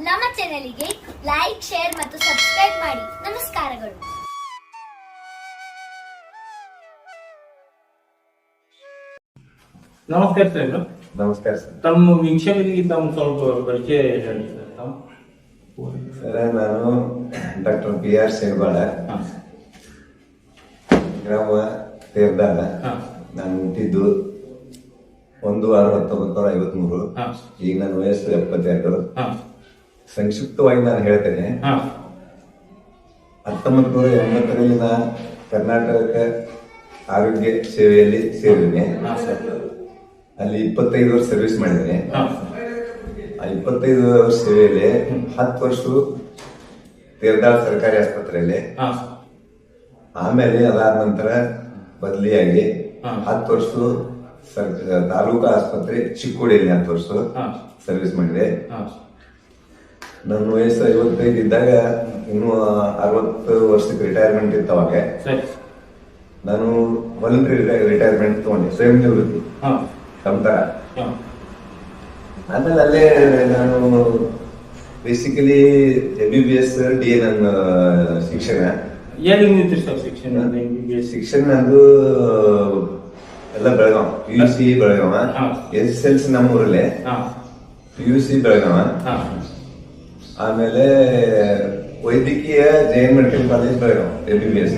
ನಮ್ಮ ಚಾನೆಲ್ಗೆ like, share ಮತ್ತು ಸಬ್ಸ್ಕ್ರೈಬ್ ಮಾಡಿ. ನಮಸ್ಕಾರಗಳು. ನಮಸ್ಕಾರ ಸರ್. ನಮಸ್ಕಾರ ಸರ್. ತಮ್ಮ ವಿಷಯದಲ್ಲಿ ತಮ್ಮ ಸ್ವಲ್ಪ ಪರಿಚಯ ಹೇಳಿ ಸರ್. ಸರ್, ನಾನು ಡಾಕ್ಟರ್ PR ಶೇರ್ಬಾಳ, ಗ್ರಾಮ ತೇರ್ದಾಳ. ನಾನು ಹುಟ್ಟಿದ್ದು 1/6/1953. ಈಗ ನನ್ನ ವಯಸ್ಸು 72. ಸಂಕ್ಷಿಪ್ತವಾಗಿ ನಾನು ಹೇಳ್ತೇನೆ. 1980ರಲ್ಲಿ ನಾನು ಕರ್ನಾಟಕ ಆರೋಗ್ಯ ಸೇವೆಯಲ್ಲಿ ಸೇರಿದ್ದೇನೆ. ಅಲ್ಲಿ 25 ವರ್ಷ ಸರ್ವಿಸ್ ಮಾಡಿದ್ದೇನೆ. ಆ 25 ವರ್ಷ ಸೇವೆಯಲ್ಲಿ 10 ವರ್ಷ ತೇರ್ದಾಳ ಸರ್ಕಾರಿ ಆಸ್ಪತ್ರೆಯಲ್ಲಿ, ಆಮೇಲೆ ಅದಾದ ನಂತರ ಬದಲಿಯಾಗಿ 10 ವರ್ಷ ತಾಲೂಕಾ ಆಸ್ಪತ್ರೆ ಚಿಕ್ಕೋಡಿಯಲ್ಲಿ 10 ವರ್ಷ ಸರ್ವಿಸ್ ಮಾಡಿದೆ. ನನ್ನ ವಯಸ್ಸು 55 ಇದ್ದಾಗ ಇನ್ನು 60 ವರ್ಷಕ್ಕೆ ರಿಟೈರ್ಮೆಂಟ್ ಇತ್ತು. ಅವಾಗ ನಾನು ವಾಲಂಟರಿ ರಿಟೈರ್ಮೆಂಟ್ ತಗೊಂಡೆ, ಸ್ವಯಂ ನಿವೃತ್ತಿ ಸಂತರ. ಆಮೇಲೆ ಅಲ್ಲೇ ನಾನು ಬೇಸಿಕಲಿ MBBS DA ನನ್ನ ಶಿಕ್ಷಣ. ಶಿಕ್ಷಣ ನಂದು ಎಲ್ಲ Belgaum, PUC Belagavi, SSLC ನಮ್ಮೂರಲ್ಲೇ, PUC Belagavi. ಆಮೇಲೆ ವೈದ್ಯಕೀಯ JN medical college Belgaum MBBS.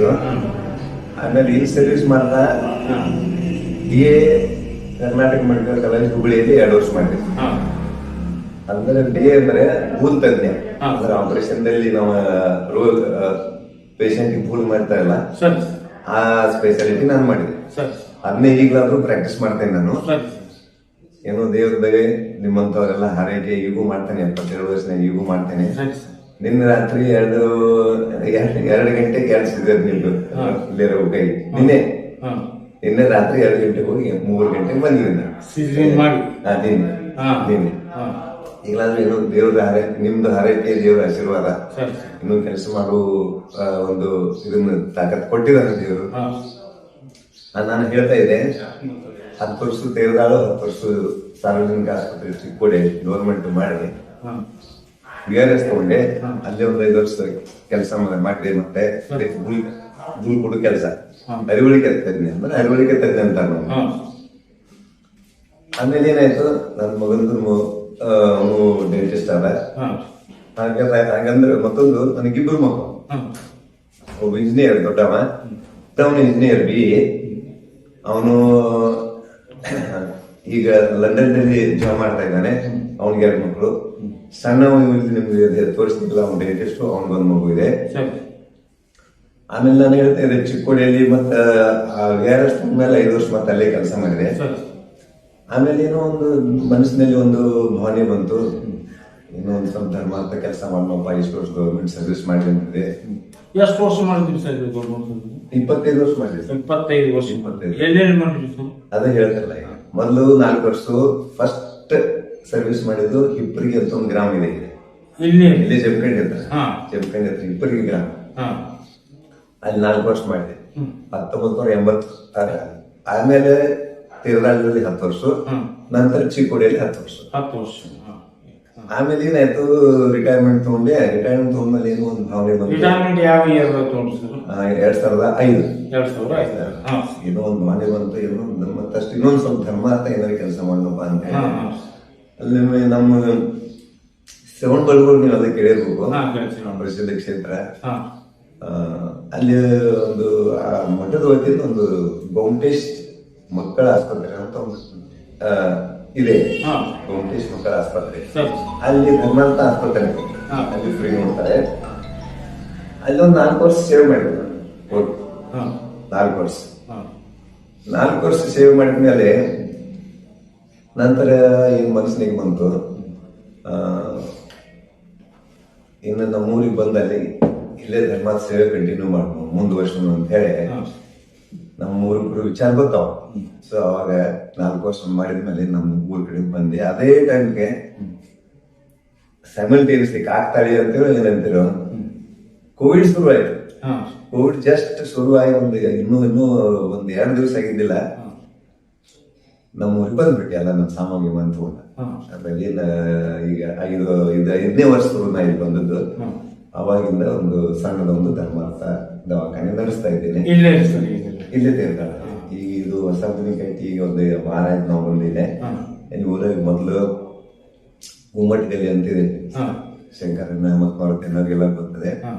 ಆಮೇಲೆ ಈ ಸರ್ವಿಸ್ ಮಾಡ್ತಾ DA ಕರ್ನಾಟಕ ಮೆಡಿಕಲ್ ಕಾಲೇಜ್ ಹುಬ್ಬಳ್ಳಿಯಲ್ಲಿ 2 ವರ್ಷ ಮಾಡಿದೆ. ಅಂದ್ರೆ DA ಅಂದ್ರೆ ಭೂಲ್ ತಜ್ಞ. ಅಂದ್ರೆ ಆಪರೇಷನ್ ದಲ್ಲಿ ನಾವು ಪೇಷಂಟ್ ಭೂಲ್ ಮಾಡ್ತಾ ಇಲ್ಲ, ಆ ಸ್ಪೆಷಾಲಿಟಿ ನಾನು ಮಾಡಿದೆ. ಅದನ್ನೇ ಈಗಲಾದ್ರೂ ಪ್ರಾಕ್ಟೀಸ್ ಮಾಡ್ತೇನೆ ನಾನು. ಏನೋ ದೇವ್ರದಾಗ ನಿಮ್ಮಂತವರೆಲ್ಲ ಹಾರೈಕೆ ಈಗೂ ಮಾಡ್ತೇನೆ. 72 ವರ್ಷನಾಗ ಈಗೂ ಮಾಡ್ತೇನೆ. ನಿನ್ನೆ ರಾತ್ರಿ 2 ಗಂಟೆಗೆ 2 ಸಿಗರ್ ನಿಲ್ಲು ಇಲ್ಲಿರೋ ಕೈ. ನಿನ್ನೆ ರಾತ್ರಿ 2 ಗಂಟೆಗೆ ಹೋಗಿ 3 ಗಂಟೆಗೆ ಬಂದಿದ್ದೀನಿ. ನಿನ್ನೆ ಈಗಲಾದ್ರೂ ಏನೋ ದೇವ್ರ ನಿಮ್ದು ಹಾರೈಕೆ, ದೇವ್ರ ಆಶೀರ್ವಾದ, ಇನ್ನೂ ಕೆಲಸ ಮಾಡೋ ಒಂದು ಇದನ್ನ ತಾಕತ್ ಕೊಟ್ಟಿದ್ದಾನೆ ದೇವರು. ನಾನು ಹೇಳ್ತಾ ಇದ್ದೆ, 10 ವರ್ಷ ತೇರ್ದಾಳು, 10 ವರ್ಷ ಸಾರ್ವಜನಿಕ ಆಸ್ಪತ್ರೆ ಚಿಕ್ಕೋಡಿ ಗೌರ್ಮೆಂಟ್ ಮಾಡಿ BRS ತಗೊಂಡೆ. ಅಲ್ಲಿ ಒಂದು 5 ವರ್ಷ ಕೆಲಸ ಮಾಡಿದೆ. ಮತ್ತೆ ಭೂಲ್ ಕೊಡೋ ಕೆಲಸ, ಅರಿವಳಿಕೆ ತಜ್ಞೆ ಅಂದ್ರೆ ಅರಿವಳಿಕೆ ತಜ್ಞೆ ಅಂತ ನಾವು. ಆಮೇಲೆ ಏನಾಯ್ತು, ನನ್ನ ಮಗಂದು ಅವನು ಡೆಂಟಿಸ್ಟ್ ಆದ. ಹಾಗಂದ್ರೆ ಮತ್ತೊಂದು ನನಗಿಬ್ಬರು ಮಕ್ಕಳು. ಒಬ್ಬ ಇಂಜಿನಿಯರ್ ದೊಡ್ಡವ, ಅವನು ಇಂಜಿನಿಯರ್ BA. ಅವನು ಈಗ ಲಂಡನ್ ನಲ್ಲಿ ಜಾಬ್ ಮಾಡ್ತಾ ಇದ್ದಾನೆ. ಅವನಿಗೆ 2 ಮಕ್ಕಳು. ಸಣ್ಣ ನಿಮ್ಗೆ ತೋರಿಸ್ತಿಲ್ಲ, ಅವ್ನು ಡೆಂಟಿಸ್ಟ್, ಅವನಿಗೊಂದು ಮಗು ಇದೆ. ಆಮೇಲೆ ನಾನು ಹೇಳ್ತಾ ಇದ್ದೆ, ಚಿಕ್ಕೋಡಿಯಲ್ಲಿ ಮತ್ತ VRS ಮೇಲೆ 5 ವರ್ಷ ಮತ್ತೆ ಅಲ್ಲೇ ಕೆಲಸ ಮಾಡಿದೆ. ಆಮೇಲೆ ಏನೋ ಒಂದು ಮನಸ್ಸಿನಲ್ಲಿ ಒಂದು ಭಾವನೆ ಬಂತು, ಏನೋ ಒಂದು ಸ್ವಲ್ಪ ಧರ್ಮಾರ್ಥ ಕೆಲಸ ಮಾಡೋಣಪ್ಪ. ಇಷ್ಟು ವರ್ಷ ಗೌರ್ಮೆಂಟ್ ಸರ್ವಿಸ್ ಮಾಡಿದೆ. ಎಷ್ಟು ವರ್ಷ ಮಾಡಿದ್ರಿ ಸರ್ ಗೌರ್ಮೆಂಟ್? 25 ವರ್ಷ ಮಾಡಿದ್ರಿ. 25 ವರ್ಷ. 25 ಅದೇ ಹೇಳ್ತಾರಲ್ಲ. ಮೊದಲು 4 ವರ್ಷ ಫಸ್ಟ್ ಸರ್ವಿಸ್ ಮಾಡಿದ್ದು ಹಿಪ್ಪರಿಗೆ ಅಂತ ಒಂದು ಗ್ರಾಮ ಇದೆ ಇಲ್ಲಿ ಜಮಖಂಡಿ ಹತ್ರ. ಜಮಖಂಡಿ ಹತ್ರ ಹಿಪ್ಪರಿಗೆ ಗ್ರಾಮ. ಅಲ್ಲಿ 4 ವರ್ಷ ಮಾಡಿದೆ. 1980. ಆಮೇಲೆ ತೀರ್ದಾಳದಲ್ಲಿ 10 ವರ್ಷ, ನಂತರ ಚಿಕ್ಕೋಡಿಯಲ್ಲಿ 10 ವರ್ಷ. ಆಮೇಲೆ ಏನಾಯ್ತು, ರಿಟೈರ್ಮೆಂಟ್ ತಗೊಂಡೆ. ರಿಟೈರ್ಮೆಂಟ್ ತಗೊಂಡ್ಮೇಲೆ ಏನೋ ಒಂದು ಭಾವನೆ ಬಂತು. ಯಾವ ಇಯರ್ ತಗೊಂಡ್ರಿ ಸರ್? 2005. ಏನೋ ಒಂದು ಭಾವನೆ ಬಂತು. ಏನೋ ಮತ್ತಷ್ಟು ಇನ್ನೊಂದು ಸ್ವಲ್ಪ ಧರ್ಮಾರ್ಥ ಏನಾದ್ರು ಕೆಲಸ ಮಾಡೋಣಪ್ಪ ಅಂತ ಹೇಳಿ ಅಲ್ಲಿ ನಮ್ಮ ಶ್ರವಣಬೆಳಗೊಳ, ನೀವು ಅದಕ್ಕೆ ಕೇಳಿರ್ಬೇಕು, ಪ್ರಸಿದ್ಧ ಕ್ಷೇತ್ರ. ಅಲ್ಲಿ ಒಂದು ಮಠದ ವತಿಯಿಂದ ಒಂದು ಗೌಂಟೇಶ್ ಮಕ್ಕಳ ಆಸ್ಪತ್ರೆ ಅಂತ ಒಂದು ಇದೆ. ಗೌಂಟೇಶ್ ಮಕ್ಕಳ ಆಸ್ಪತ್ರೆ ಅಲ್ಲಿ ಧರ್ಮಾರ್ಥ ಆಸ್ಪತ್ರೆ, ಅಲ್ಲಿ ಫ್ರೀ ನೋಡ್ತಾರೆ. ಅಲ್ಲಿ ಒಂದು 4 ವರ್ಷ ಸೇವೆ ಮಾಡಿದ್ರು. 4 ವರ್ಷ ಸೇವೆ ಮಾಡಿದ್ಮೇಲೆ ನಂತರ ಏನ್ ಮನಸ್ಸಿನಿಗೆ ಬಂತು, ಇನ್ನು ನಮ್ಮೂರಿಗೆ ಬಂದಲ್ಲಿ ಇಲ್ಲೇ ಧರ್ಮಾರ್ಥ ಸೇವೆ ಕಂಟಿನ್ಯೂ ಮಾಡ್ಬೋದು, ಮುಂದುವರ್ಸೋಣ ಅಂತ ಹೇಳಿ ನಮ್ಮ ಊರು ವಿಚಾರ ಬರ್ತಾವ. ಸೊ ಅವಾಗ 4 ವರ್ಷ ಮಾಡಿದ್ಮೇಲೆ ನಮ್ಮ ಊರ್ ಕಡೆ ಬಂದೆ. ಅದೇ ಟೈಮ್ಗೆ ಸೈಮಲ್ಟೇನಿಯಸ್ಲಿ ಕಾಕ್ತಾಳಿ ಅಂತೇಳಿ ಏನಂತೀರೋ ಕೋವಿಡ್ ಶುರು ಆಯ್ತು. ಕೋವಿಡ್ ಜಸ್ಟ್ ಶುರುವಾಗಿ ಇನ್ನೂ 1-2 ದಿವಸ ಆಗಿದ್ದಿಲ್ಲ. ನಮ್ಮ ಊರಿಗೆ ಬಂದ್ಬಿಟ್ಟು ಎಲ್ಲ ನಮ್ಮ ಸಾಮಾನ್ಯ ಬಂತು ಅದ್ರಲ್ಲಿ ಈಗ 5ನೇ ವರ್ಷದ ನಾ ಇಲ್ಲಿ ಬಂದದ್ದು. ಅವಾಗಿಂದ ಒಂದು ಸಣ್ಣದೊಂದು ಧರ್ಮಾರ್ಥ ದವಾಖಾನೆ ನಡೆಸ್ತಾ ಇದ್ದೇನೆ ಇಲ್ಲೇ ತೀರ್ಗಾಳ. ಈಗ ಇದು ಹೊಸ ಕಟ್ಟಿ ಈಗ ಒಂದು ವಾರ ಆಯ್ತು ನಾವು ಬಂದಿದೆ. ಇಲ್ಲಿ ಊರಿಗೆ ಮೊದಲು ಗುಮ್ಮಟಗಲ್ಲಿ ಅಂತಿದೆ, ಶಂಕರನ ಮಕ್ಕಳಿಗೆಲ್ಲ ಬರ್ತದೆ,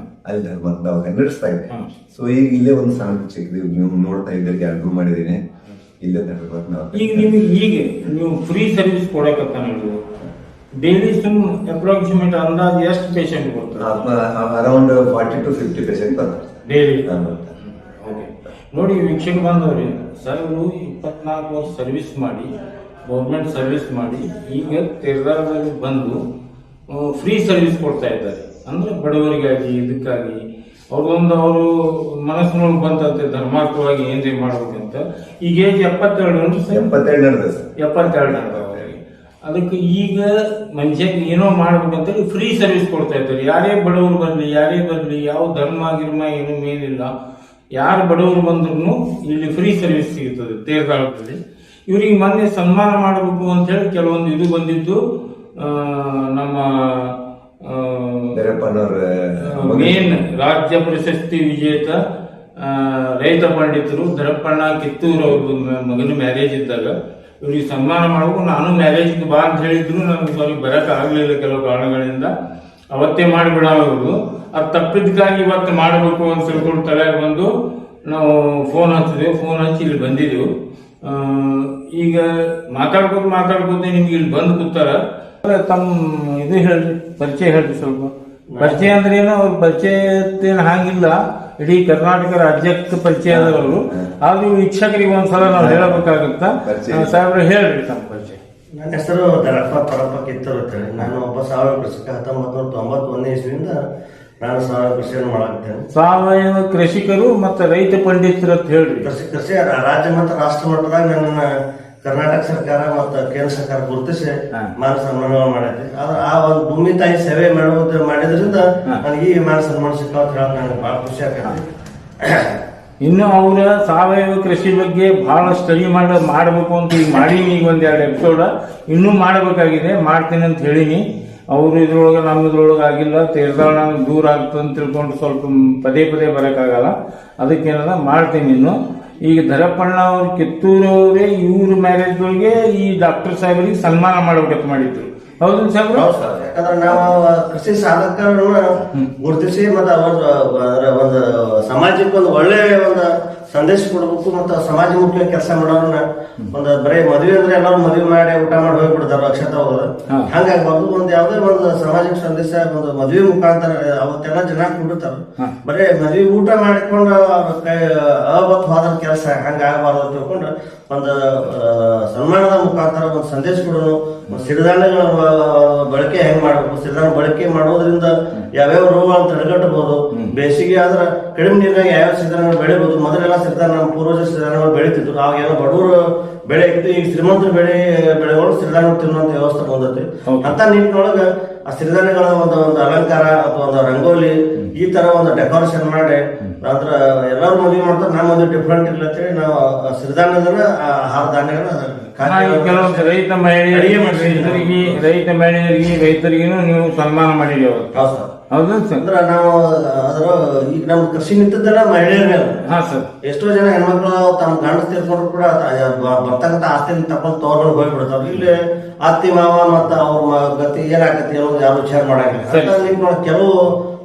ಅಲ್ಲಿ ಧರ್ಮಾರ್ಥ ದವಾಖಾನೆ ನಡೆಸ್ತಾ ಇದೆ. ಸೊ ಈಗ ಇಲ್ಲೇ ಒಂದು ಸಣ್ಣ ಚಿಕ್ಕದು ನೀವು ನೋಡ್ತಾ ಇದ್ದೀರಿ, 2 ರೂಮ್ ಮಾಡಿದ್ದೀನಿ. ಇಲ್ಲೇ ಈಗ ನಿಮಗೆ ಈಗ ನೀವು ಫ್ರೀ ಸರ್ವಿಸ್ ಕೊಡಕತ್ತ ನೀವು ಡೈಲಿ ಅಪ್ರಾಕ್ಸಿಮೇಟ್ ಅಂದಾಜು ಎಷ್ಟು ಪೇಷಂಟ್ ಬರ್ತಾರೆ? ಅರೌಂಡ್ 40 to 50 ಪೇಷಂಟ್ ಬರ್ತಾರೆ ಡೈಲಿ. ನೋಡಿ ವೀಕ್ಷಕ ಬಂದವ್ರಿ, ಸರ್ 24 ವರ್ಷ ಸರ್ವಿಸ್ ಮಾಡಿ, ಗೌರ್ಮೆಂಟ್ ಸರ್ವಿಸ್ ಮಾಡಿ, ಈಗ ತೀರ್ದಾರದಲ್ಲಿ ಬಂದು ಫ್ರೀ ಸರ್ವಿಸ್ ಕೊಡ್ತಾ ಇದ್ದಾರೆ. ಅಂದ್ರೆ ಬಡವರಿಗಾಗಿ, ಇದಕ್ಕಾಗಿ ಅವರು ಮನಸ್ಸಿನೊಳಗೆ ಬಂತಂತೆ ಧರ್ಮಾರ್ಥವಾಗಿ ಏನ್ರಿ ಮಾಡ್ಬೇಕಂತ. ಈಗ ಏಜ್ 72 ಅವರಿಗೆ. ಅದಕ್ಕೆ ಈಗ ಮನುಷ್ಯಕ್ಕೆ ಏನೋ ಮಾಡ್ಬೇಕಂತೇಳಿ ಫ್ರೀ ಸರ್ವಿಸ್ ಕೊಡ್ತಾ ಇದ್ದಾರೆ. ಯಾರೇ ಬಡವರು ಬರಲಿ, ಯಾರೇ ಬರಲಿ, ಯಾವ ಧರ್ಮ ಗಿರ್ಮ ಏನೂ ಮೇನಿಲ್ಲ, ಯಾರು ಬಡವರು ಬಂದ್ರು ಇಲ್ಲಿ ಫ್ರೀ ಸರ್ವಿಸ್ ಸಿಗುತ್ತದೆ ತೇರ್ದಾಳದಲ್ಲಿ. ಇವ್ರಿಗೆ ಮೊನ್ನೆ ಸನ್ಮಾನ ಮಾಡಬೇಕು ಅಂತ ಹೇಳಿ ಕೆಲವೊಂದು ಇದು ಬಂದಿದ್ದು. ನಮ್ಮ ಮೇನ್ ರಾಜ್ಯ ಪ್ರಶಸ್ತಿ ವಿಜೇತ ರೈತ ಪಂಡಿತರು ದರಪ್ಪಣ್ಣ ಕಿತ್ತೂರು ಅವ್ರ ಮಗನ ಮ್ಯಾರೇಜ್ ಇದ್ದಾಗ ಇವ್ರಿಗೆ ಸನ್ಮಾನ ಮಾಡಬೇಕು. ನಾನು ಮ್ಯಾರೇಜ್ಗೆ ಬಾ ಅಂತ ಹೇಳಿದ್ರು, ನನಗೆ ಸಾರಿ ಬರಕ್ ಆಗ್ಲಿಲ್ಲ ಕೆಲವು ಕಾರಣಗಳಿಂದ. ಅವತ್ತೇ ಮಾಡಿಬಿಡೋರು. ಅದು ತಪ್ಪಿದ್ದಕ್ಕಾಗಿ ಇವತ್ತು ಮಾಡಬೇಕು ಅಂತ ತಿಳ್ಕೊಂಡು ತಲೆಗೆ ಬಂದು ನಾವು ಫೋನ್ ಹಚ್ಚಿದೆವು. ಫೋನ್ ಹಚ್ಚಿ ಇಲ್ಲಿ ಬಂದಿದ್ದೆವು. ಈಗ ಮಾತಾಡ್ಕೋತ ನಿಮ್ಗೆ ಇಲ್ಲಿ ಬಂದು ಕೂತಾರ. ತಮ್ಮ ಇದು ಹೇಳ್ರಿ, ಪರಿಚಯ ಹೇಳ್ರಿ ಸ್ವಲ್ಪ. ಪರಿಚಯ ಅಂದ್ರೆ ಏನು, ಅವ್ರ ಪರಿಚಯ ಹಾಗಿಲ್ಲ, ಇಡೀ ಕರ್ನಾಟಕ ರಾಜ್ಯಕ್ಕೆ ಪರಿಚಯ ಆದವರು. ಆದ್ರೂ ವೀಕ್ಷಕರಿಗೆ ಒಂದ್ಸಲ ನಾವು ಹೇಳಬೇಕಾಗುತ್ತ. ಸಾಹೇಬ್ರೆ ಹೇಳ್ರಿ ತಮ್ಮ ಪರಿಚಯ. ನನ್ನ ಹೆಸರು ದರಪ್ಪ ಪರಪ್ಪ ಕಿತ್ತೂರು ಅಂತೇಳಿ. ನಾನು ಒಬ್ಬ ಸಾವಯವ ಕೃಷಿಕ. 1991 ಇಸ್ವಿಯಿಂದ ನಾನು ಸಾವಯವ ಕೃಷಿಯನ್ನು ಮಾಡಾಕ್ತೇನೆ. ಸಾವಯವ ಕೃಷಿಕರು ಮತ್ತು ರೈತ ಪಂಡಿತರು ಅಂತ ಹೇಳ್ರಿ. ಕೃಷಿ ರಾಜ್ಯ ಮತ್ತು ರಾಷ್ಟ್ರ ಮಟ್ಟದಾಗ ನನ್ನ ಕರ್ನಾಟಕ ಸರ್ಕಾರ ಮತ್ತು ಕೇಂದ್ರ ಸರ್ಕಾರ ಗುರುತಿಸಿ ಮಾನ ಸನ್ಮಾನ ಮಾಡೈತಿ. ಆ ಒಂದು ಭೂಮಿ ತಾಯಿ ಸೇವೆ ಮಾಡಿದ್ರಿಂದ ನನಗೆ ಈ ಮಾನ ಸನ್ಮಾನ ಸಿಕ್ಕ ನನಗೆ ಬಹಳ ಖುಷಿ ಆಗೈತಿ. ಇನ್ನು ಅವರ ಸಾವಯವ ಕೃಷಿ ಬಗ್ಗೆ ಬಹಳ ಸ್ಟಡಿ ಮಾಡಬೇಕು ಅಂತ ಈಗ ಮಾಡೀನಿ. ಈಗ 1-2 ಎಪಿಸೋಡ್ ಇನ್ನೂ ಮಾಡಬೇಕಾಗಿದೆ, ಮಾಡ್ತೀನಿ ಅಂತ ಹೇಳಿನಿ. ಅವರು ಇದ್ರೊಳಗೆ ನಮ್ಮ ಇದ್ರೊಳಗೆ ಆಗಿಲ್ಲ, ತೀರ್ದಾಳ ದೂರ ಆಗ್ತದೆ ಅಂತ ತಿಳ್ಕೊಂಡು ಸ್ವಲ್ಪ ಪದೇ ಬರೋಕ್ಕಾಗಲ್ಲ. ಅದಕ್ಕೇನದ ಮಾಡ್ತೀನಿ ಇನ್ನು. ಈಗ ದರಪ್ಪಣ್ಣ ಅವ್ರು ಕಿತ್ತೂರವರೇ ಇವ್ರ ಮ್ಯಾರೇಜ್ಗಳಿಗೆ ಈ ಡಾಕ್ಟರ್ ಸಾಹೇಬರಿಗೆ ಸನ್ಮಾನ ಮಾಡ್ಬೇಕಂತ ಮಾಡಿದ್ರು. ಹೌದು ಸಾಹೇಬ್ರ? ಯಾಕಂದ್ರೆ ನಾವು ಕೃಷಿ ಸಾಧಕರನ್ನ ಗುರುತಿಸಿ ಮತ್ತು ಒಂದು ಸಮಾಜಕ್ಕೆ ಒಂದು ಒಳ್ಳೆ ಒಂದು ಸಂದೇಶ ಕೊಡ್ಬೇಕು ಮತ್ತು ಸಮಾಜಮುಖಿ ಕೆಲಸ ಮಾಡೋರನ್ನ ಒಂದು ಬರೀ ಮದುವೆ ಅಂದ್ರೆ ಎಲ್ಲರೂ ಮದುವೆ ಮಾಡಿ ಊಟ ಮಾಡಿ ಹೋಗ್ಬಿಡ್ತಾರ, ಅಕ್ಷತ ಹೋಗೋದು. ಹಂಗಾಗ್ಬಾರ್ದು. ಒಂದು ಯಾವುದೇ ಒಂದು ಸಾಮಾಜಿಕ ಸಂದೇಶ ಒಂದು ಮದುವೆ ಮುಖಾಂತರ ಅವತ್ತೆಲ್ಲ ಜನ ಕುಡಿತಾರ. ಬರೀ ಮದುವೆ ಊಟ ಮಾಡಿಕೊಂಡು ಅವತ್ತು ಕೆಲಸ ಹಂಗಾಗಬಾರ್ದು ಅಂತ ತಿಳ್ಕೊಂಡು ಒಂದು ಸನ್ಮಾನದ ಮುಖಾಂತರ ಒಂದು ಸಂದೇಶ ಕೊಡೋನು. ಸಿರಿಧಾನ್ಯಗಳ ಬಳಕೆ ಹೆಂಗ್ ಮಾಡ್ಬೇಕು, ಸಿರಿಧಾನ್ಯ ಬಳಕೆ ಮಾಡೋದ್ರಿಂದ ಯಾವ್ಯಾವ ರೋಗಗಳನ್ನು ತಡೆಗಟ್ಟಬಹುದು. ಬೇಸಿಗೆ ಆದ್ರೆ ಕಡಿಮೆ ನೀರಿನಾಗ ಯಾವ್ಯಾವ ಸಿರಿಧಾನ್ಯಗಳು ಬೆಳಿಬಹುದು. ಮೊದಲೆಲ್ಲ ಸಿರಿಧಾನ್ಯ ನಮ್ಮ ಪೂರ್ವಜ ಸಿರಿಧಾನ್ಯಗಳು ಬೆಳಿತಿದ್ರು. ಅವಾಗೆಲ್ಲ ಬಡವರು ಬೆಳೆ ಇತ್ತು. ಈಗ ಶ್ರೀಮಂತರ ಬೆಳೆಗಳು ಸಿರಿಧಾನ್ಯ ತಿನ್ನುವಂತ ವ್ಯವಸ್ಥೆ ಬಂದೈತಿ. ಅಂತ ನಿಟ್ಟಿನೊಳಗ ಆ ಸಿರಿಧಾನ್ಯಗಳ ಒಂದು ಅಲಂಕಾರ ಅಥವಾ ಒಂದು ರಂಗೋಲಿ ಈ ತರ ಒಂದು ಡೆಕೋರೇಷನ್ ಮಾಡಿ, ಅಂದ್ರೆ ಎಲ್ಲರೂ ಮದುವೆ ಮಾಡ್ತಾರೆ, ನಮ್ಮ ಒಂದು ಡಿಫ್ರೆಂಟ್ ಇಲ್ಲ ಅಂತೇಳಿ ನಾವು ಸಿರಿಧಾನ್ಯದ ಆಹಾರ ಧಾನ್ಯಗಳನ್ನ ಕೆಲವೊಂದು ರೈತ ಮಹಿಳೆಯರಿಗೆ ರೈತರಿಗೂ ನೀವು ಸನ್ಮಾನ ಮಾಡಿರಿ ಅವರು. ಹೌದು ಸರ್. ಅಂದ್ರೆ ನಾವು ಅದ್ರ ಈಗ ನಮ್ ಕೃಷಿ ನಿಂತದ್ದೆಲ್ಲ ಮಹಿಳೆಯರ ಮೇಲೆ. ಎಷ್ಟೋ ಜನ ಹೆಣ್ಮಕ್ಳು ತಮ್ಮ ಗಂಡ ತೀರ್ಕೊಂಡ್ರು ಕೂಡ ಬರ್ತಕ್ಕಂಥ ಆಸ್ತಿನ ತಗೊಂಡು ತಗೊಂಡು ಹೋಗ್ಬಿಡ್ತಾವ. ಇಲ್ಲಿ ಅತ್ತಿ ಮಾವ ಮತ್ತ ಅವ್ರ ಗತಿ ಏನಾಗತ್ತೆ ಅನ್ನೋದು ಯಾರು ವಿಚಾರ ಮಾಡಂಗಿಲ್ಲ. ಕೆಲವು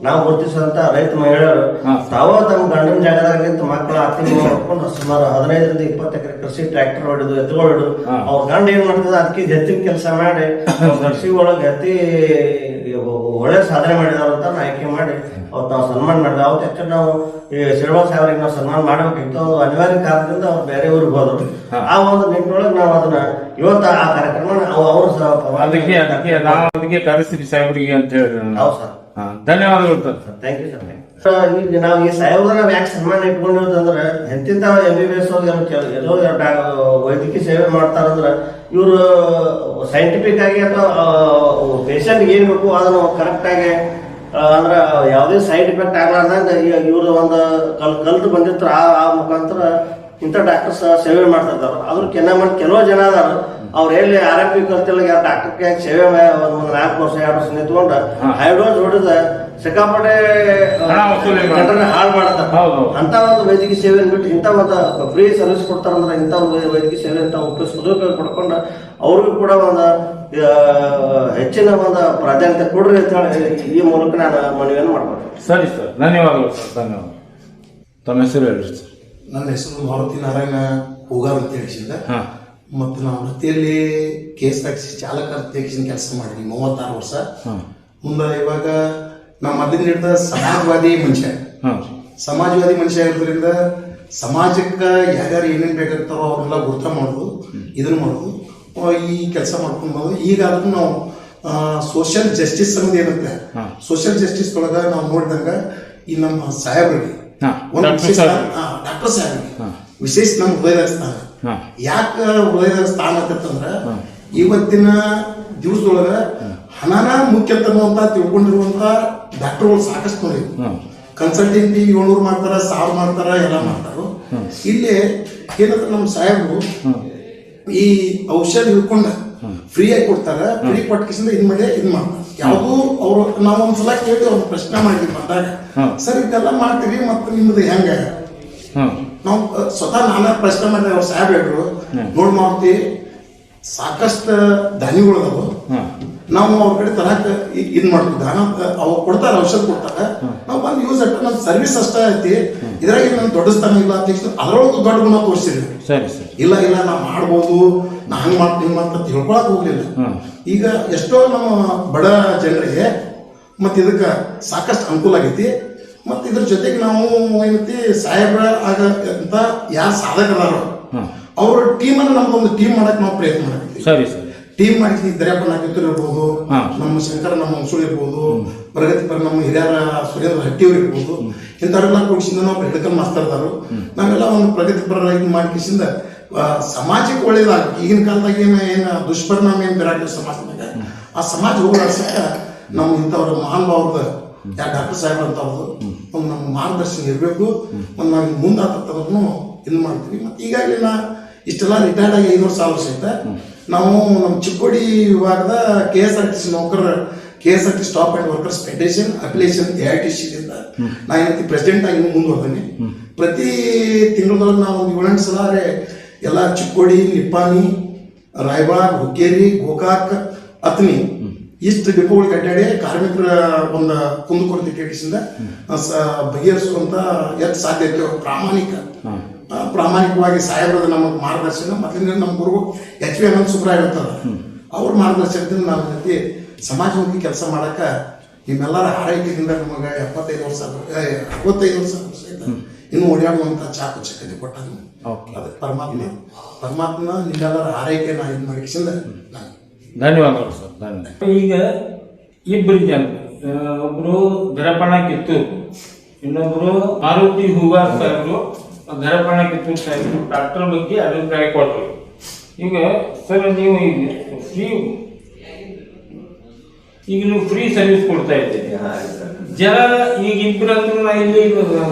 ನಾವು ಗುರುತಿಸುವಂತ ರೈತ ಮಹಿಳೆಯರು ತಾವ ತಮ್ಮ ಗಂಡನ ಜಾಗದಾಗ ನಿಂತ ಮಕ್ಕಳ ಅತ್ತಿ ಮಾವ ಹೊಡ್ಕೊಂಡು ಸುಮಾರು 15ರಿಂದ 20 ಎಕರೆ ಕೃಷಿ ಟ್ರ್ಯಾಕ್ಟರ್ ಹೊಡೆದು ಎತ್ತುಗಳು ಅವ್ರ ಗಂಡ ಏನ್ ಮಾಡ್ತದ ಅದಕ್ಕೆ ಹೆಚ್ಚಿನ ಕೆಲಸ ಮಾಡಿ ಕೃಷಿ ಒಳಗೆ ಅತಿ ಒಳ್ಳೆ ಸಾಧನೆ ಮಾಡಿದಾರ ಅಂತ ಆಯ್ಕೆ ಮಾಡಿ ಅವತ್ತು ನಾವು ಸನ್ಮಾನ ಮಾಡಿದ್ವಿ. ಅವತ್ತು ಆಕ್ಚುಲಿ ನಾವು ಈ ಶ್ರೀನಿವಾಸ ಅವರಿಗೆ ನಾವು ಸನ್ಮಾನ ಮಾಡಬೇಕಿತ್ತು. ಅನಿವಾರ್ಯ ಕಾರಣದಿಂದ ಅವ್ರು ಬೇರೆ ಊರಿಗೆ ಹೋದ್ರು. ಆ ಒಂದು ನಿಟ್ಟಿನೊಳಗೆ ನಾವು ಅದನ್ನ ಇವತ್ತು ಆ ಕಾರ್ಯಕ್ರಮ ಅವರು ಅದಕ್ಕೆ ಕರೆಸಿದ್ವಿ ಸಾಹೇಬರಿಗೆ ಅಂತ ಹೇಳಿ. ಹೌದು ಸರ್, ಧನ್ಯವಾದಗಳು ಸರ್. Thank you sir. ಈಗ ನಾವು ಈ ಸಾಹೇಬ್ರ ಯಾಕೆ ಸನ್ಮಾನ ಇಟ್ಕೊಂಡಿರೋದಂದ್ರೆ ಎಂತಿಂತ MBBS ಎಲ್ಲೋ ವೈದ್ಯಕೀಯ ಸೇವೆ ಮಾಡ್ತಾರಂದ್ರೆ ಇವರು ಸೈಂಟಿಫಿಕ್ ಆಗಿ ಅಥವಾ ಪೇಷಂಟ್ ಏನ್ ಬೇಕು ಅದನ್ನು ಕರೆಕ್ಟ್ ಆಗಿ ಅಂದ್ರೆ ಯಾವುದೇ ಸೈಡ್ ಎಫೆಕ್ಟ್ ಆಗ್ಲಾರ್ದಂಗ ಇವ್ರ ಒಂದು ಕಲ್ತು ಬಂದಿರ್ತಾರ. ಆ ಮುಖಾಂತರ ಇಂಥ ಡಾಕ್ಟರ್ಸ್ ಸೇವೆ ಮಾಡ್ತಾ ಇದ್ದಾರೆ. ಅದ್ರ ಕೆಲವು ಜನ ಅದಾರ ಅವ್ರು ಎಲ್ಲಿ ಆರೋಗ್ಯ ಕಲ್ತಿಲ್ಲ ಡಾಕ್ಟರ್ಗೆ ಸೇವೆ ಒಂದು 4 ವರ್ಷ 2 ವರ್ಷ ನಿಂತ್ಕೊಂಡು ಹೈ ಡೋಸ್ ಹೊಡೆದ ಸಿಕ್ಕಾಪಟ್ಟೆ ಜನರನ್ನ ಹಾಳು ಮಾಡ್ತಾರೆ. ಅಂತ ಒಂದು ವೈದ್ಯಕೀಯ ಸೇವೆಯನ್ನು ಬಿಟ್ಟು ಇಂಥ ಒಂದು ಫ್ರೀ ಸರ್ವಿಸ್ ಕೊಡ್ತಾರಂದ್ರೆ ಇಂಥ ಒಂದು ವೈದ್ಯಕೀಯ ಸೇವೆ ಅಂತ ಸದುಪಯೋಗ ಪಡ್ಕೊಂಡು ಅವ್ರಿಗೂ ಕೂಡ ಒಂದು ಹೆಚ್ಚಿನ ಒಂದು ಪ್ರಾಧಾನ್ಯತೆ ಕೊಡ್ರಿ ಅಂತ ಹೇಳಿ ಈ ಮೂಲಕ ನಾನು ಮನವಿಯನ್ನು ಮಾಡ್ಬೋದು. ಸರಿ ಸರ್, ಧನ್ಯವಾದಗಳು ಸರ್, ಧನ್ಯವಾದ. ತಮ್ಮ ಹೆಸರು ಹೇಳ್ರಿ ಸರ್. ನನ್ನ ಹೆಸರು ಮಾರುತಿ ನಾರಾಯಣ ಹೂಗಾರ್ ಅಂತ ಹೇಳಿಸಿದ. ಮತ್ತು ನಾವು ವೃತ್ತಿಯಲ್ಲಿ KSRTC ಚಾಲಕ ಅಂತ ಕೆಲಸ ಮಾಡಿದ್ವಿ 36 ವರ್ಷ. ಮುಂದೆ ಇವಾಗ ನಾವು ಮೊದಲಿಂದ ಹಿಡಿದ ಸಮಾಜವಾದಿ ಮನುಷ್ಯ ಇರೋದ್ರಿಂದ ಸಮಾಜಕ್ಕೆ ಯಾರ್ಯಾರು ಏನೇನು ಬೇಕಾಗ್ತಾರೋ ಅವ್ರನ್ನೆಲ್ಲ ಗುರುತ ಮಾಡೋದು, ಇದನ್ನು ಮಾಡೋದು, ಈ ಕೆಲಸ ಮಾಡ್ಕೊಂಡು ಈಗ ಅದನ್ನು ನಾವು ಸೋಷಿಯಲ್ ಜಸ್ಟಿಸ್ ಅನ್ನೋದು ಏನಿರುತ್ತೆ, ಸೋಷಿಯಲ್ ಜಸ್ಟಿಸ್ ಒಳಗೆ ನಾವು ನೋಡಿದಂಗ ಈ ನಮ್ಮ ಸಾಹೇಬ್ರಿಗೆ ಡಾಕ್ಟರ್ ಸಾಹೇಬ್ರಿಗೆ ವಿಶೇಷ ನಮ್ಮ ಹೃದಯದ ಸ್ಥಾನ. ಯಾಕೆ ಹೃದಯದ ಸ್ಥಾನ ಆಕತ್ತಂದ್ರ ಇವತ್ತಿನ ದಿವಸದೊಳಗ ಹಣನ ಮುಖ್ಯ ಅನ್ನುವಂತ ತಿಳ್ಕೊಂಡಿರುವಂತ ಡಾಕ್ಟರ್ಗಳು ಸಾಕಷ್ಟು ನೋಡಿದ್ರು. ಕನ್ಸಲ್ಟೆಂಟ್ 700 ಮಾಡ್ತಾರ, 1000 ಮಾಡ್ತಾರ, ಎಲ್ಲ ಮಾಡ್ತಾರ. ಇಲ್ಲಿ ಏನಂದ್ರೆ ನಮ್ಮ ಸಾಹೇಬ್ರು ಈ ಔಷಧ ಹಿಡ್ಕೊಂಡ ಫ್ರೀ ಆಗಿ ಕೊಡ್ತಾರ. ಫ್ರೀ ಕೊಟ್ಟಿಸಿಂದ ಇದ್ ಮಾಡ್ತಾರೆ. ಯಾವುದು ಅವರು ನಾವು ಒಂದ್ಸಲ ಕೇಳಿ ಅವ್ರು ಪ್ರಶ್ನೆ ಮಾಡಿದ್ವಿ ಬಂದಾಗ, ಸರ್ ಇದೆಲ್ಲ ಮಾಡ್ತೀವಿ ಮತ್ತೆ ನಿಮ್ದು ಹೆಂಗ? ನಾವು ಸ್ವತಃ ನಾನೇ ಪ್ರಶ್ನೆ ಮಾಡಿದೆ. ಅವ್ರು ಸಾಹೇಬ್ ಹೇಳ್ರು, ನೋಡ್ ಮಾಡ್ತಿ ಸಾಕಷ್ಟು ದಾನಿಗಳು ಅದಾವ, ನಾವು ಅವ್ರ ಕಡೆ ತರಕ ಇದ್ ಮಾಡ್ತೀವಿ, ದಾನ ಅವ್ರು ಕೊಡ್ತಾರ, ಔಷಧ ಕೊಡ್ತಾರ, ನಾವು ಬಂದು ಯೂಸ್ ಆಟ ನಮ್ ಸರ್ವಿಸ್ ಅಷ್ಟ ಐತಿ, ಇದ್ರಾಗ ನಮ್ ದೊಡ್ಡ ಸ್ಥಾನ ಇಲ್ಲ ಅಂತ ಅದ್ರೊಳಗೆ ದೊಡ್ಡ ಗುಣ ತೋರಿಸಿದ್ವಿ. ಇಲ್ಲ ನಾ ಮಾಡ್ಬೋದು, ನಾ ಹಂಗ್ ಮಾಡ್ತೀನಿ ಅಂತ ತಿಳ್ಕೊಳಕ್ ಹೋಗ್ಲಿಲ್ಲ. ಈಗ ಎಷ್ಟೋ ನಮ್ಮ ಬಡ ಜನರಿಗೆ ಮತ್ ಇದಕ್ಕ ಸಾಕಷ್ಟು ಅನುಕೂಲ ಆಗೈತಿ. ಮತ್ ಇದ್ರ ಜೊತೆಗೆ ನಾವು ಏನೈತಿ ಸಾಹೇಬ್ರ ಆಗ ಅಂತ ಯಾರು ಸಾಧಕದಾರೋ ಅವ್ರ ಟೀಮ್ ಅನ್ನ ನಮ್ದೊಂದು ಟೀಮ್ ಮಾಡಕ್ ನಾವು ಪ್ರಯತ್ನ ಮಾಡಬೇಕು. ಟೀಮ್ ಮಾಡಿ ದರ್ಯಾಪಣ್ಣ ಕಿತ್ತೂರು ಇರ್ಬೋದು, ನಮ್ಮ ಶಂಕರ ನಮ್ಮ ಮನ್ಸೂರು ಇರ್ಬೋದು, ಪ್ರಗತಿಪರ ನಮ್ಮ ಹಿರಿಯರ ಸುರೇಂದ್ರ ಹಟ್ಟಿಯವ್ರು ಇರ್ಬೋದು, ಇಂಥವ್ರೆಲ್ಲ ಕೂಡಿಸಿಂದ ನಾವು ಹಿಡ್ಕಲ್ ಮಾಸ್ತರ್ದಾರು ನಾವೆಲ್ಲ ಒಂದು ಪ್ರಗತಿಪರ ಇದು ಮಾಡಿಸಿಂದ ಸಮಾಜಕ್ಕೆ ಒಳ್ಳೇದಾಗ ಈಗಿನ ಕಾಲದಾಗ ಏನು ದುಷ್ಪರಿಣಾಮ ಏನು ಬಿರಾಟ ಸಮಾಜದಾಗ ಆ ಸಮಾಜ ಹೋಗ್ಲಾಡ್ಸಕ್ಕ ನಮ್ಮ ಇಂಥವ್ರ ಮಹಾನ್ ಭಾವದ ಡಾಕ್ಟರ್ ಸಾಹೇಬ್ ಅಂತ ಒಂದು ನಮ್ಮ ಮಾರ್ಗದರ್ಶನ ಇರಬೇಕು. ಒಂದು ನಾವು ಮುಂದಾತನ್ನು ಇದು ಮಾಡ್ತೀವಿ. ಮತ್ತು ಈಗಾಗಲೇ ನಾ ಇಷ್ಟೆಲ್ಲ ರಿಟೈರ್ಡ್ ಆಗಿ 5 ವರ್ಷ ಐತೆ. ನಾವು ನಮ್ಮ ಚಿಕ್ಕೋಡಿ ವಿಭಾಗದ KSRTC ನೌಕರರ KSRTC stop and workers federation affiliation AITC ದಿಂದ ನಾ ಏನೈತಿ ಪ್ರೆಸಿಡೆಂಟ್ ಆಗಿ ಮುಂದುವರ್ದೇನೆ. ಪ್ರತಿ ತಿಂಗಳೊಳಗೆ ನಾವು 7-8 ಸಲ ಎಲ್ಲ ಚಿಕ್ಕೋಡಿ, ನಿಪ್ಪಾಣಿ, ರಾಯಬಾಗ್, ಹುಕ್ಕೇರಿ, ಗೋಕಾಕ್, ಅತ್ನಿ ಇಷ್ಟು ಡಿಪೋಗಳಿಗೆ ಅಡ್ಡಾಡಿ ಕಾರ್ಮಿಕರ ಒಂದು ಕುಂದುಕೊರತೆ ಕೇಳಿಸಿಂದ ಬಗೆಹರಿಸುವಂತ ಎಷ್ಟು ಸಾಧ್ಯ ಐತೆ ಪ್ರಾಮಾಣಿಕವಾಗಿ ಸಾಹೇಬ್ರದ ನಮ್ಮ ಮಾರ್ಗದರ್ಶನ ಮೊದಲಿನ ನಮ್ಮ ಗುರು HV ಅನಂತ ಸುಬ್ರಾಯ ಇರ್ತದ ಅವ್ರ ಮಾರ್ಗದರ್ಶನದಿಂದ ನಾವು ಜೊತೆ ಸಮಾಜಮುಖಿ ಕೆಲಸ ಮಾಡಕ ನಿಮ್ಮೆಲ್ಲರ ಆರೈಕೆಯಿಂದ ನಮಗೆ 65 ವರ್ಷ ಇನ್ನು ಓಡಾಡುವಂತ ಚಾಕು ಚಕ್ಕದೆ ಕೊಟ್ಟ ಅದು ಪರಮಾತ್ಮ ನಿಮ್ಮೆಲ್ಲರ ಆರೈಕೆ ನಾ ಇದು ಮಾಡಿಸಿಂದ ನಾನು ಧನ್ಯವಾದಗಳು ಸರ್, ಧನ್ಯವಾದ. ಈಗ ಇಬ್ಬರು ಜನ, ಒಬ್ರು ದರಪಣ ಕಿತ್ತೂರು, ಇನ್ನೊಬ್ರು ಮಾರುತಿ ಹೂಗಾರ್ ಸಾಹೇಬ್ರು ದರಪಣ ಕಿತ್ತೂರು ಸಾಹೇಬ್ರು ಡಾಕ್ಟರ್ ಬಗ್ಗೆ ಅಭಿಪ್ರಾಯ ಕೊಟ್ಟರು. ಈಗ ಸರ್ ನೀವು ನೀವು ಫ್ರೀ ಸರ್ವಿಸ್ ಕೊಡ್ತಾ ಇದ್ದೀರಿ. ಜನ ಈಗ ಇಬ್ಬರಂತೂ ನಾ ಇಲ್ಲಿ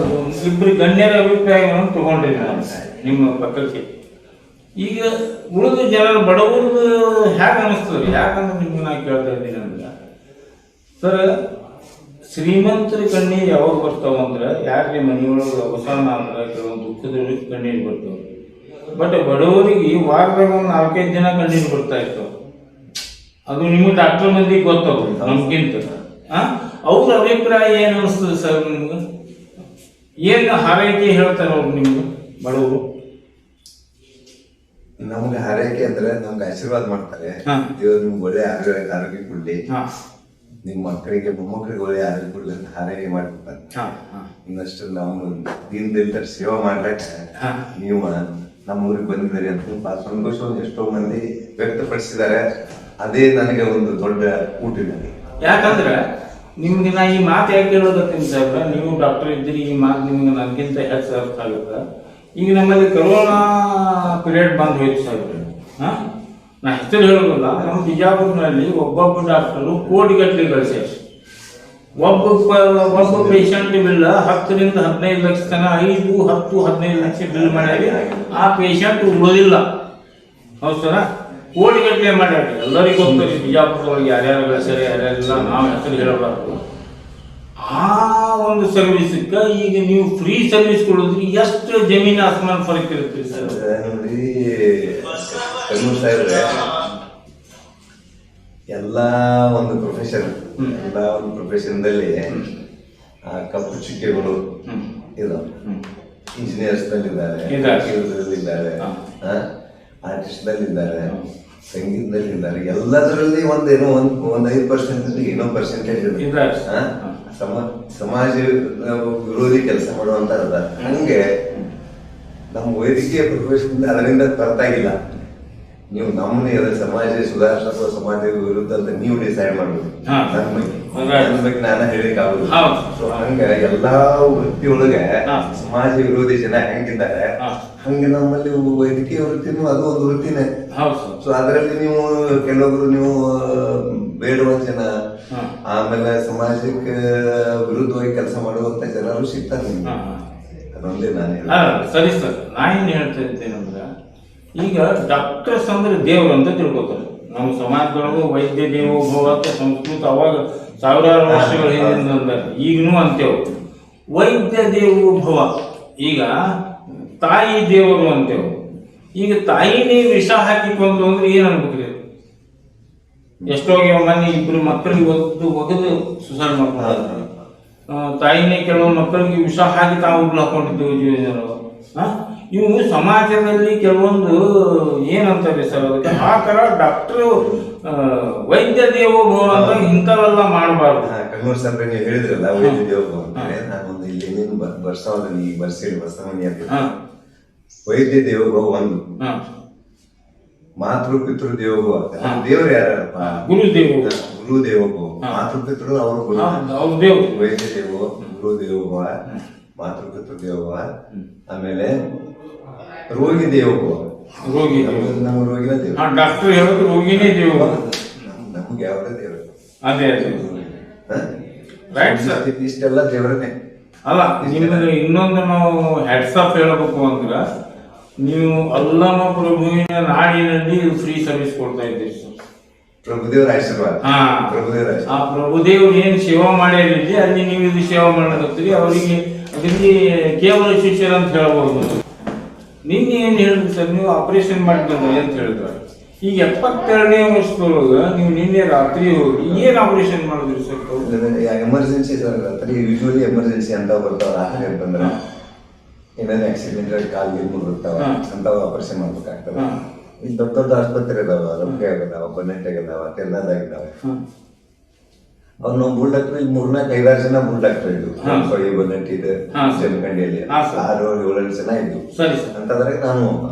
ಇಬ್ಬರು ಗಣ್ಯರ ಅಭಿಪ್ರಾಯಗಳನ್ನು ತಗೊಂಡಿದ್ದೀನಿ ನಾನು ನಿಮ್ಮ ಪಕ್ಕಕ್ಕೆ. ಈಗ ಉಳಿದ ಜನರು ಬಡವರು ಹ್ಯಾಗ ಅನಿಸ್ತದೆ? ಯಾಕಂದ್ರೆ ನಿಮ್ಗೆ ನಾ ಕೇಳ್ತಾ ಇದ್ದೀನಿ ಅಂದ್ರೆ ಸರ್, ಶ್ರೀಮಂತರ ಕಣ್ಣೀರು ಯಾವಾಗ ಬರ್ತಾವ ಅಂದ್ರೆ ಯಾರಿಗೆ ಮನೆಯೊಳಗೆ ಅವಸಾನ ಅಂದ್ರೆ ಕೆಲವೊಂದು ದುಃಖದೊಳಗೆ ಕಣ್ಣೀರು ಬರ್ತಾವ. ಬಟ್ ಬಡವರಿಗೆ ವಾರದಾಗ ಒಂದು 4-5 ದಿನ ಕಣ್ಣೀರು ಬರ್ತಾ ಇರ್ತಾವ. ಅದು ನಿಮ್ಗೆ ಡಾಕ್ಟರ್ ಮಂದಿಗೆ ಗೊತ್ತಾಗ ನಮ್ಗಿಂತ. ಅವ್ರ ಅಭಿಪ್ರಾಯ ಏನು ಅನಿಸ್ತದೆ ಸರ್ ನಿಮ್ಗೆ? ಏನು ಹಾರೈಕೆ ಹೇಳ್ತಾರೆ ಅವ್ರು ನಿಮ್ಗೆ ಬಡವರು? ನಮ್ಗೆ ಹಾರೈಕೆ ಅಂದ್ರೆ ನಮ್ಗೆ ಆಶೀರ್ವಾದ ಮಾಡ್ತಾರೆ. ದೇವ್ರು ನಿಮ್ಗೆ ಒಳ್ಳೆ ಆರೋಗ್ಯ ಕೊಡ್ಲಿ, ನಿಮ್ ಮಕ್ಕಳಿಗೆ ಮೊಮ್ಮಕ್ಕಳಿಗೆ ಒಳ್ಳೆ ಆರೋಗ್ಯ ಕೊಡ್ಲಿ ಅಂತ ಹಾರೈಕೆ ಮಾಡ್ತಾರೆ. ಇನ್ನಷ್ಟು ನಾವು ದೀನದಲಿತರ ಸೇವಾ ಮಾಡ್ಲಿಕ್ಕೆ ನೀವು ನಮ್ಮ ಊರಿಗೆ ಬಂದಿದ್ದಾರೆ ಅಂತ ಸಂತೋಷವನ್ನು ಎಷ್ಟೋ ಮಂದಿ ವ್ಯಕ್ತಪಡಿಸಿದ್ದಾರೆ. ಅದೇ ನನಗೆ ಒಂದು ದೊಡ್ಡ ಊಟ. ಯಾಕಂದ್ರೆ ನಿಮ್ಗೆ ನಾ ಈ ಮಾತು ಯಾಕೆ ಹೇಳೋದಕ್ಕಿಂತ ಸಾಹೇಬ್ರ, ನೀವು ಡಾಕ್ಟರ್ ಇದ್ದೀರಿ, ಈ ಮಾತು ನಿಮ್ಗೆ ನನಗಿಂತ ಹೆಚ್ಚು ಅರ್ಥ ಆಗುತ್ತೆ. ಈಗ ನಮ್ಮಲ್ಲಿ ಕೊರೋನಾ ಪೀರಿಯಡ್ ಬಂದು ಹೋಯ್ತು ಸಾಹೇಬ್ರೆ. ನಾ ಹೆಸರು ಹೇಳೋದಿಲ್ಲ, ನಮ್ಮ ಬಿಜಾಪುರ್ನಲ್ಲಿ ಒಬ್ಬೊಬ್ಬ ಡಾಕ್ಟರು ಕೋಟಿಗಟ್ಟಲೆ ಗಳಿಸ್ಯಾರ. ಒಬ್ಬ ಪೇಷಂಟ್ ಬಿಲ್ 10 ರಿಂದ 15 ಲಕ್ಷ ತನ 5-10-15 ಲಕ್ಷ ಬಿಲ್ ಮಾಡ್ಯಾರಿ. ಆ ಪೇಷಂಟ್ ಉಳಿದಿಲ್ಲ. ಹೌದು ಸರ, ಕೋಟಿಗಟ್ಟಲೆ ಮಾಡ್ಯಾರಿ. ಎಲ್ಲರಿಗೂ ಗೊತ್ತರಿ ಬಿಜಾಪುರದೊಳಗೆ ಯಾರ್ಯಾರು ಗಳಿಸ್ಯಾರ ಯಾರ್ಯಾರಿಲ್ಲ, ನಾವು ಹೆಸರು ಹೇಳಬಾರ್ದು. ಆ ಒಂದು ಸರ್ವಿಸ್ಗೆ ಈಗ ನೀವು ಫ್ರೀ ಸರ್ವಿಸ್ ಕೊಡಿದ್ರಿ, ಎಷ್ಟು ಜಮೀನು ಆಸ್ಮಾನ್ ಫರಕ್ ಇರುತ್ತೆ ಸರ್? ನೋಡಿ ಕಣ್ಣೂರ್ ಸಾಹೇಬ್ರೆ, ಎಲ್ಲ ಒಂದು ಪ್ರೊಫೆಷನ್ದಲ್ಲಿ ಆ ಕಪ್ಪು ಚುಕ್ಕೆಗಳು ಇದಾವೆ. Engineers ದಲ್ಲಿದ್ದಾರೆ, artist ದಲ್ಲಿದ್ದಾರೆ, ಸಂಗೀತದಲ್ಲಿದ್ದಾರೆ. ಎಲ್ಲದರಲ್ಲಿ ಒಂದೇನೋ ಒಂದ್ 5% ಏನೋ ಪರ್ಸೆಂಟೇಜ್ ಸಮಾಜ ವಿರೋಧಿ ಕೆಲಸ ಮಾಡುವಂತ ಅದ. ಹಂಗೆ ನಮ್ಮ ವೈದ್ಯಕೀಯ ಪ್ರೊಫೆಷನ್ ಅದರಿಂದ ಬರ್ತಾಗಿಲ್ಲ. ನೀವು ನಮ್ಮನೆ ಸಮಾಜ ಸುಧಾರಿಸ ಅಥವಾ ಸಮಾಜ ವಿರುದ್ಧ ಅಂತ ನೀವು ಡಿಸೈಡ್ ಮಾಡ್ಬೋದು. ನನ್ನ ಬಗ್ಗೆ ನಾನು ಹೇಳಿಕ್ ಆಗುದು. ಸೊ ಹಂಗ ಎಲ್ಲಾ ವೃತ್ತಿಯೊಳಗೆ ಸಮಾಜ ವಿರೋಧಿ ಜನ ಹೆಂಗಿದ್ದಾರೆ, ಹಂಗೆ ನಮ್ಮಲ್ಲಿ ವೈದ್ಯಕೀಯ ವೃತ್ತಿನೂ ಅದು ಒಂದು ವೃತ್ತಿನೇ. ಸೊ ಅದರಲ್ಲಿ ನೀವು ಕೆಲವೊಬ್ರು ನೀವು ಬೇಡುವ ಜನ, ಆಮೇಲೆ ಸಮಾಜಕ್ಕೆ ವಿರುದ್ಧವಾಗಿ ಕೆಲಸ ಮಾಡುವಂತ ಜನರು ಸಿಗ್ತಾರೆ ನಿಮ್ಗೆ. ಅದೊಂದೇ ನಾನು ಸರಿ ಸರ್, ನಾ ಏನ್ ಹೇಳ್ತಾ ಇದ್ದೇನಂದ್ರ, ಈಗ ಡಾಕ್ಟರ್ಸ್ ಅಂದ್ರೆ ದೇವ್ರು ಅಂತ ತಿಳ್ಕೊತಾರೆ. ನಮ್ಮ ಸಮಾಜದೊಳಗೂ ವೈದ್ಯ ದೇವೋಭವ ಅಂತ ಸಂಸ್ಕೃತ ಅವಾಗ ಸಾವಿರಾರು ವರ್ಷಗಳ ಹಿಂದಿಂದ ಅಂತಾರೆ, ಈಗನೂ ಅಂತೇವು. ವೈದ್ಯ ದೇವೋಭವ, ಈಗ ತಾಯಿ ದೇವರು ಅಂತೇವು. ಈಗ ತಾಯಿನೇ ವಿಷ ಹಾಕಿಕೊಂಡು ಅಂದ್ರೆ ಏನ್ ಅನ್ಬೇಕ್ರಿ? ಎಷ್ಟೋಗ್ಯಾವ ಮನೆ 2 ಮಕ್ಕಳಿಗೆ ಒಗದು ಸುಸೈಡ್ ಮಾಡ್ಕೊಂಡು, ತಾಯಿನೇ ಕೆಲವೊಂದು ಮಕ್ಕಳಿಗೆ ವಿಷ ಹಾಕಿ ತಾವು ಹಾಕೊಂಡಿದ್ದೇವೆ ಜೀವನ. ಇವು ಸಮಾಜದಲ್ಲಿ ಕೆಲವೊಂದು ಏನಂತಾರೆ ಸರ್ ಅದಕ್ಕೆ, ಆ ತರ ಡಾಕ್ಟರ್ ವೈದ್ಯ ದೇವೋಭವ ಅಂತ ಇಂಥವೆಲ್ಲ ಮಾಡಬಾರ್ದು. ಕಣ್ಣೂರ್ ಸಾಹೇಬ್ರೆ, ನೀವು ಹೇಳಿದ್ರಲ್ಲ ವೈದ್ಯ ದೇವೋಭವ ಅಂತ, ನಾನೊಂದು ಇಲ್ಲಿ ಏನೇನು ಬರ್ಸವನಿ ಬರ್ಸೇಳಿ ಅಂತ. ವೈದ್ಯ ದೇವೋಭವ ಒಂದು, ಮಾತೃ ಪಿತೃ ದೇವೋಭವ. ದೇವರು ಯಾರಪ್ಪ? ಗುರು ದೇವೋಭವ. ಮಾತೃ ಪಿತೃ ಅವರು ವೈದ್ಯ ದೇವೋ, ಗುರು ದೇವೋಭವ, ಮಾತೃ ಪಿತೃ ದೇವೋಭವ. ಆಮೇಲೆ ರೋಗಿ ದೇವೋಭವ. ನಮ್ಮ ರೋಗಿನ ದೇವ, ಡಾಕ್ಟರ್ ಹೇಳೋದು ರೋಗಿನೇ ದೇವ, ನಮ್ಗೆ ಯಾವ್ದೇ ದೇವರು. ಅದೇ ರೈಟ್ ಸರ್, ಇಷ್ಟೆಲ್ಲ ದೇವರನ್ನೇ ಅಲ್ಲ. ನಿಮ್ಗೆ ಇನ್ನೊಂದು ನಾವು ಹೆಡ್ಸ್ ಆಫ್ ಹೇಳಬೇಕು ಅಂದ್ರೆ, ನೀವು ಅಲ್ಲಮ ಪ್ರಭುವಿನ ನಾಡಿನಲ್ಲಿ ಫ್ರೀ ಸರ್ವಿಸ್ ಕೊಡ್ತಾ ಇದ್ದೀರಿ ಸರ್. ಪ್ರಭುದೇವರ ಆಶೀರ್ವಾದ. ಆ ಪ್ರಭುದೇವ್ರು ಏನ್ ಸೇವಾ ಮಾಡ್ಯಾರಿದ್ರಿ ಅಲ್ಲಿ ನೀವು ಇದು ಸೇವಾ ಮಾಡಕತ್ತೀರಿ. ಅವರಿಗೆ ಅದಕ್ಕೆ ಕೇವಲ ಶಿಷ್ಯರು ಅಂತ ಹೇಳ್ಬೋದು. ನಿನ್ನೆ ಏನ್ ಹೇಳಿದ್ರಿ ಸರ್, ನೀವು ಆಪರೇಷನ್ ಮಾಡಿದ್ರೆ ಅಂತ ಹೇಳಿದ್ರೆ, ಈಗ 72ನೇ ವರ್ಷದೊಳಗ ನೀವು ನಿನ್ನೆ ರಾತ್ರಿ ಹೋಗಿ ಏನ್ ಆಪರೇಷನ್ ಮಾಡಿದ್ರಿ ಸರ್? ಎಮರ್ಜೆನ್ಸಿ ಸರ್, ರಾತ್ರಿ ಯೂಶುವಲಿ ಎಮರ್ಜೆನ್ಸಿ ಅಂತ ಬರ್ತಾವ. ರಾತ್ರಿ ಅಂತಂದ್ರೆ ಏನಾದ್ರು ಆಕ್ಸಿಡೆಂಟ್ ಕಾಲಿಗೆ ಮುರಿರ್ತಾವ ಅಂತ ಆಪರೇಷನ್ ಮಾಡ್ಬೇಕಾಗ್ತದೆ. ಇಲ್ಲಿ ದೊಡ್ಡ ದೊಡ್ಡ ಆಸ್ಪತ್ರೆ ಇದಾವ, ರೊಕ್ಕ ಆಗದಾವ, ಬನ್ನೆಟ್ಟಾಗ ಇದಾವ, ತೆಲ್ಲದಾಗಿದ್ದಾವೆ. ಅವ್ರು ನಾವು ಬುಲ್ ಡಾಕ್ಟರ್ ಇಲ್ಲಿ 3-4-5 ಜನ ಬುಲ್ ಡಾಕ್ಟರ್ ಇದ್ವು. ಬನ್ನೆಟ್ ಇದೆ ಜಮಖಂಡಿಯಲ್ಲಿ 6-7 ಜನ ಇದ್ವು. ಅಂತಂದ್ರೆ ನಾನು ಒಬ್ಬ.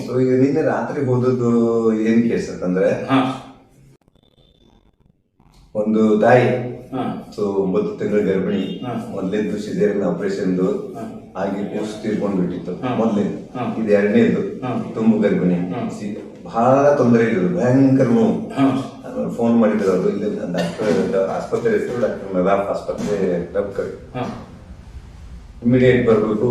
ಸೊ ಈಗ ನಿನ್ನೆ ರಾತ್ರಿ ಹೋದದ್ದು ಏನ್ ಕೇಸ್ ಅಂತಂದ್ರೆ, ಒಂದು ತಾಯಿ, ಸೊ 9 ತಿಂಗಳ ಗರ್ಭಿಣಿ, ಮೊದ್ಲಿದ್ದು ಸಿಜೇರಿಯನ್ ಆಪರೇಷನ್ ಆಗಿ ಕೂಸು ತೀರ್ಕೊಂಡ್ಬಿಟ್ಟಿತ್ತು ಮೊದ್ಲಿದ್ದು. ಇದು 2ನೇದು ತುಂಬು ಗರ್ಭಿಣಿ. ಬಹಳ ತೊಂದರೆ ಇದ್ರು, ಭಯಂಕರ ನೋವು. ಫೋನ್ ಮಾಡಿದ್ರು ಅವರು, ಇಲ್ಲಿ ಡಾಕ್ಟರ್ ಆಸ್ಪತ್ರೆ ಹೆಸರು ಡಾಕ್ಟರ್ ನವಾಬ್ ಆಸ್ಪತ್ರೆ, ಇಮಿಡಿಯೇಟ್ ಬರ್ಬೇಕು.